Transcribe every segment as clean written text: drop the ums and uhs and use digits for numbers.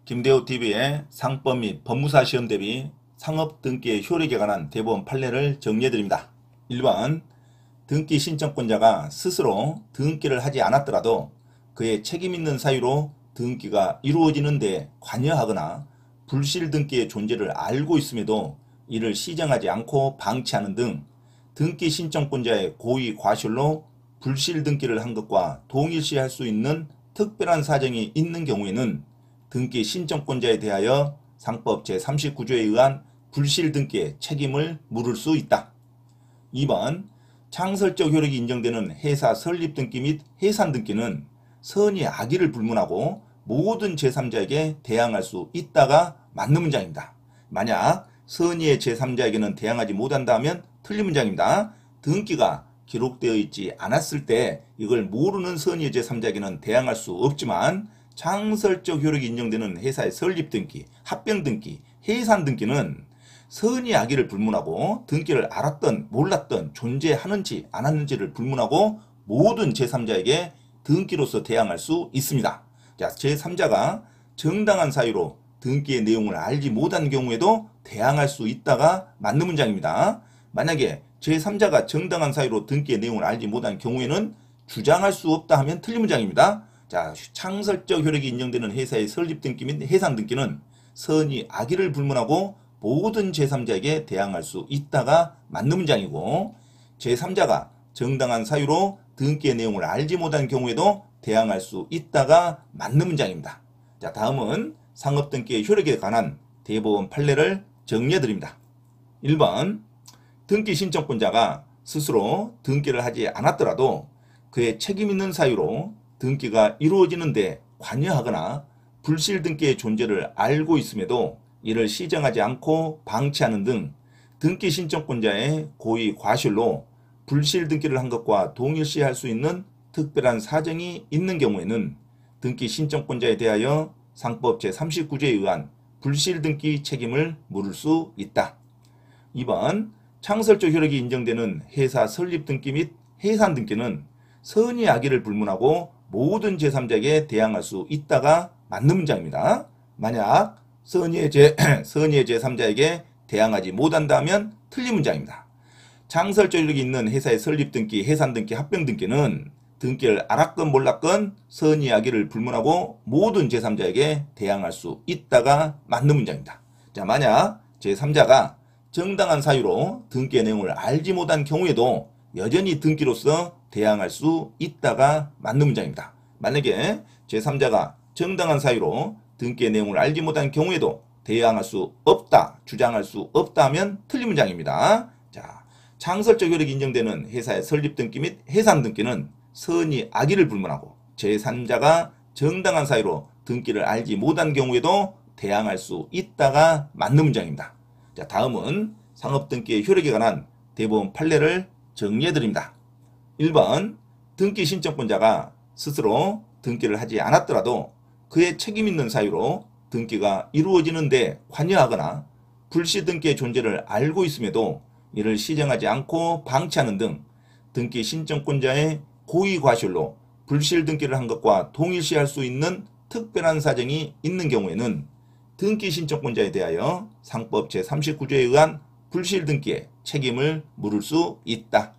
김대호TV의 상법 및 법무사 시험 대비 상업 등기의 효력에 관한 대법원 판례를 정리해드립니다. 1번, 등기 신청권자가 스스로 등기를 하지 않았더라도 그의 책임있는 사유로 등기가 이루어지는 데 관여하거나 불실 등기의 존재를 알고 있음에도 이를 시정하지 않고 방치하는 등 등기 신청권자의 고의 과실로 불실 등기를 한 것과 동일시할 수 있는 특별한 사정이 있는 경우에는 등기 신청권자에 대하여 상법 제39조에 의한 불실 등기의 책임을 물을 수 있다. 2번, 창설적 효력이 인정되는 회사 설립 등기 및 해산 등기는 선의 악의를 불문하고 모든 제3자에게 대항할 수 있다가 맞는 문장입니다. 만약 선의의 제3자에게는 대항하지 못한다 하면 틀린 문장입니다. 등기가 기록되어 있지 않았을 때 이걸 모르는 선의의 제3자에게는 대항할 수 없지만 창설적 효력이 인정되는 회사의 설립 등기, 합병 등기, 해산 등기는 선의 악의를 불문하고 등기를 알았던 몰랐던 존재하는지 안 하는지를 불문하고 모든 제3자에게 등기로서 대항할 수 있습니다. 자, 제3자가 정당한 사유로 등기의 내용을 알지 못한 경우에도 대항할 수 있다가 맞는 문장입니다. 만약에 제3자가 정당한 사유로 등기의 내용을 알지 못한 경우에는 주장할 수 없다 하면 틀린 문장입니다. 자, 창설적 효력이 인정되는 회사의 설립 등기 및 해산 등기는 선의 악의를 불문하고 모든 제3자에게 대항할 수 있다가 맞는 문장이고, 제3자가 정당한 사유로 등기의 내용을 알지 못한 경우에도 대항할 수 있다가 맞는 문장입니다. 자, 다음은 상업등기의 효력에 관한 대법원 판례를 정리해드립니다. 1번, 등기 신청권자가 스스로 등기를 하지 않았더라도 그의 책임있는 사유로 등기가 이루어지는 데 관여하거나 불실 등기의 존재를 알고 있음에도 이를 시정하지 않고 방치하는 등 등기 신청권자의 고의 과실로 불실 등기를 한 것과 동일시할 수 있는 특별한 사정이 있는 경우에는 등기 신청권자에 대하여 상법 제39조에 의한 불실 등기 책임을 물을 수 있다. 2번, 창설적 효력이 인정되는 회사 설립 등기 및 해산 등기는 선의 악의를 불문하고 모든 제3자에게 대항할 수 있다가 맞는 문장입니다. 만약 선의의 제3자에게 대항하지 못한다면 틀린 문장입니다. 창설적 효력이 있는 회사의 설립 등기, 해산 등기, 합병 등기는 등기를 알았건 몰랐건 선의 악의를 불문하고 모든 제3자에게 대항할 수 있다가 맞는 문장입니다. 자, 만약 제3자가 정당한 사유로 등기의 내용을 알지 못한 경우에도 여전히 등기로서 대항할 수 있다가 맞는 문장입니다. 만약에 제3자가 정당한 사유로 등기의 내용을 알지 못한 경우에도 대항할 수 없다, 주장할 수 없다 하면 틀린 문장입니다. 자, 창설적 효력이 인정되는 회사의 설립 등기 및 해산 등기는 선의 악의를 불문하고 제3자가 정당한 사유로 등기를 알지 못한 경우에도 대항할 수 있다가 맞는 문장입니다. 자, 다음은 상업등기의 효력에 관한 대법원 판례를 정리해드립니다. 1번, 등기 신청권자가 스스로 등기를 하지 않았더라도 그의 책임있는 사유로 등기가 이루어지는 데 관여하거나 불시 등기의 존재를 알고 있음에도 이를 시정하지 않고 방치하는 등 등기 신청권자의 고의 과실로 불실 등기를 한 것과 동일시할 수 있는 특별한 사정이 있는 경우에는 등기 신청권자에 대하여 상법 제39조에 의한 불실 등기의 책임을 물을 수 있다.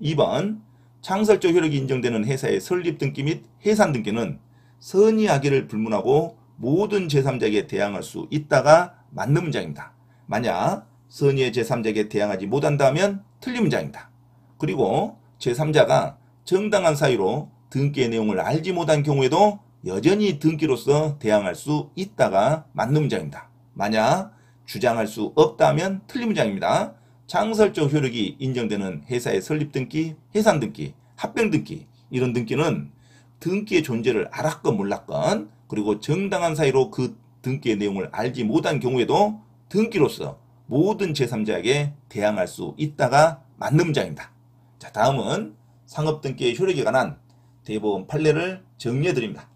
2번, 창설적 효력이 인정되는 회사의 설립 등기 및 해산 등기는 선의 악의를 불문하고 모든 제3자에게 대항할 수 있다가 맞는 문장입니다. 만약 선의의 제3자에게 대항하지 못한다면 틀린 문장입니다. 그리고 제3자가 정당한 사유로 등기의 내용을 알지 못한 경우에도 여전히 등기로서 대항할 수 있다가 맞는 문장입니다. 만약 주장할 수 없다면 틀린 문장입니다. 창설적 효력이 인정되는 회사의 설립 등기, 해산 등기, 합병 등기, 이런 등기는 등기의 존재를 알았건 몰랐건 그리고 정당한 사유로 그 등기의 내용을 알지 못한 경우에도 등기로서 모든 제3자에게 대항할 수 있다가 맞는 문장입니다. 자, 다음은 상업등기의 효력에 관한 대법원 판례를 정리해드립니다.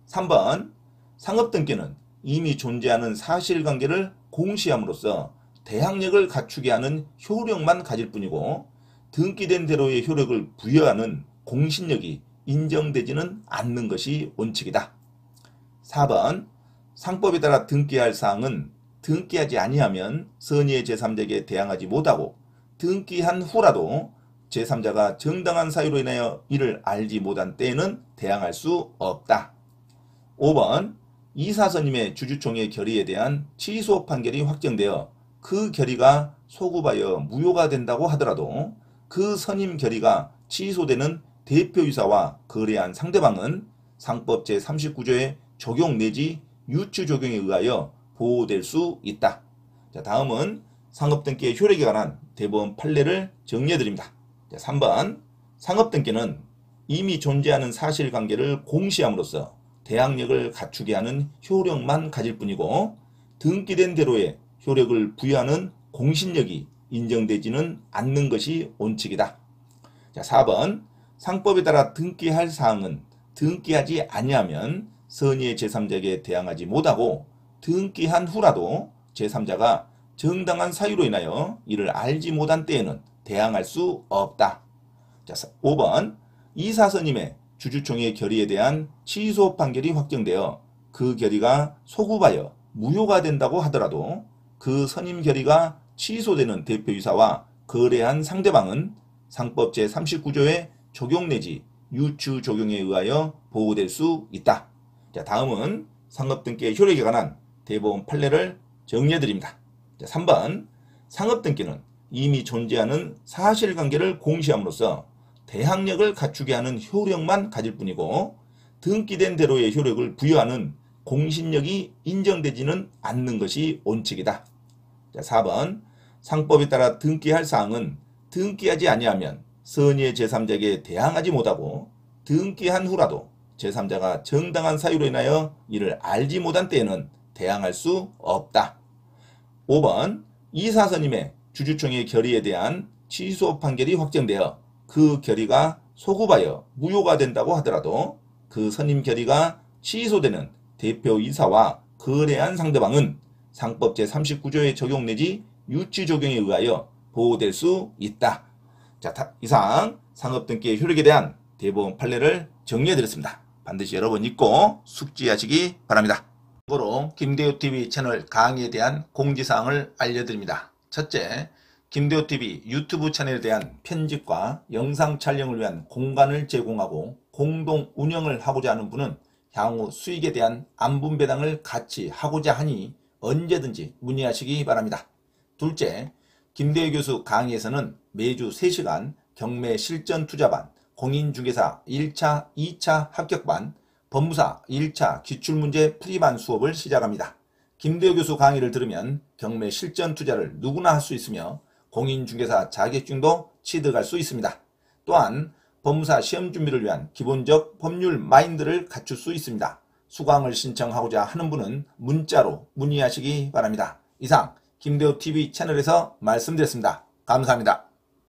3번, 상업등기는 이미 존재하는 사실관계를 공시함으로써 대항력을 갖추게 하는 효력만 가질 뿐이고 등기된 대로의 효력을 부여하는 공신력이 인정되지는 않는 것이 원칙이다. 4번, 상법에 따라 등기할 사항은 등기하지 아니하면 선의의 제3자에게 대항하지 못하고 등기한 후라도 제3자가 정당한 사유로 인하여 이를 알지 못한 때에는 대항할 수 없다. 5번 이사선임의 주주총회 결의에 대한 취소 판결이 확정되어 그 결의가 소급하여 무효가 된다고 하더라도 그 선임 결의가 취소되는 대표이사와 거래한 상대방은 상법 제39조의 적용 내지 유추 적용에 의하여 보호될 수 있다. 자, 다음은 상업등기의 효력에 관한 대법원 판례를 정리해드립니다. 자, 3번 상업등기는 이미 존재하는 사실관계를 공시함으로써 대항력을 갖추게 하는 효력만 가질 뿐이고 등기된 대로의 효력을 부여하는 공신력이 인정되지는 않는 것이 원칙이다. 자, 4번 상법에 따라 등기할 사항은 등기하지 아니하면 선의의 제3자에게 대항하지 못하고 등기한 후라도 제3자가 정당한 사유로 인하여 이를 알지 못한 때에는 대항할 수 없다. 자, 5번 이사선임의 주주총회 결의에 대한 취소 판결이 확정되어 그 결의가 소급하여 무효가 된다고 하더라도 그 선임 결의가 취소되는 대표이사와 거래한 상대방은 상법 제39조의 적용 내지 유추 적용에 의하여 보호될 수 있다. 자, 다음은 상업등기의 효력에 관한 대법원 판례를 정리해드립니다. 자, 3번 상업등기는 이미 존재하는 사실관계를 공시함으로써 대항력을 갖추게 하는 효력만 가질 뿐이고 등기된 대로의 효력을 부여하는 공신력이 인정되지는 않는 것이 원칙이다. 자, 4번 상법에 따라 등기할 사항은 등기하지 아니하면 선의의 제3자에게 대항하지 못하고 등기한 후라도 제3자가 정당한 사유로 인하여 이를 알지 못한 때에는 대항할 수 없다. 5번 이사선임의 주주총회 결의에 대한 취소 판결이 확정되어 그 결의가 소급하여 무효가 된다고 하더라도 그 선임 결의가 취소되는 대표이사와 거래한 상대방은 상법 제39조의 적용 내지 유치 적용에 의하여 보호될 수 있다. 자, 이상 상업등기의 효력에 대한 대법원 판례를 정리해드렸습니다. 반드시 여러분 읽고 숙지하시기 바랍니다. 참고로 김대호TV 채널 강의에 대한 공지사항을 알려드립니다. 첫째, 김대호TV 유튜브 채널에 대한 편집과 영상 촬영을 위한 공간을 제공하고 공동 운영을 하고자 하는 분은 향후 수익에 대한 안분배당을 같이 하고자 하니 언제든지 문의하시기 바랍니다. 둘째, 김대호 교수 강의에서는 매주 3시간 경매 실전 투자반, 공인중개사 1차, 2차 합격반, 법무사 1차 기출문제 풀이반 수업을 시작합니다. 김대호 교수 강의를 들으면 경매 실전 투자를 누구나 할 수 있으며 공인중개사 자격증도 취득할 수 있습니다. 또한 법무사 시험 준비를 위한 기본적 법률 마인드를 갖출 수 있습니다. 수강을 신청하고자 하는 분은 문자로 문의하시기 바랍니다. 이상 김대호TV 채널에서 말씀드렸습니다. 감사합니다.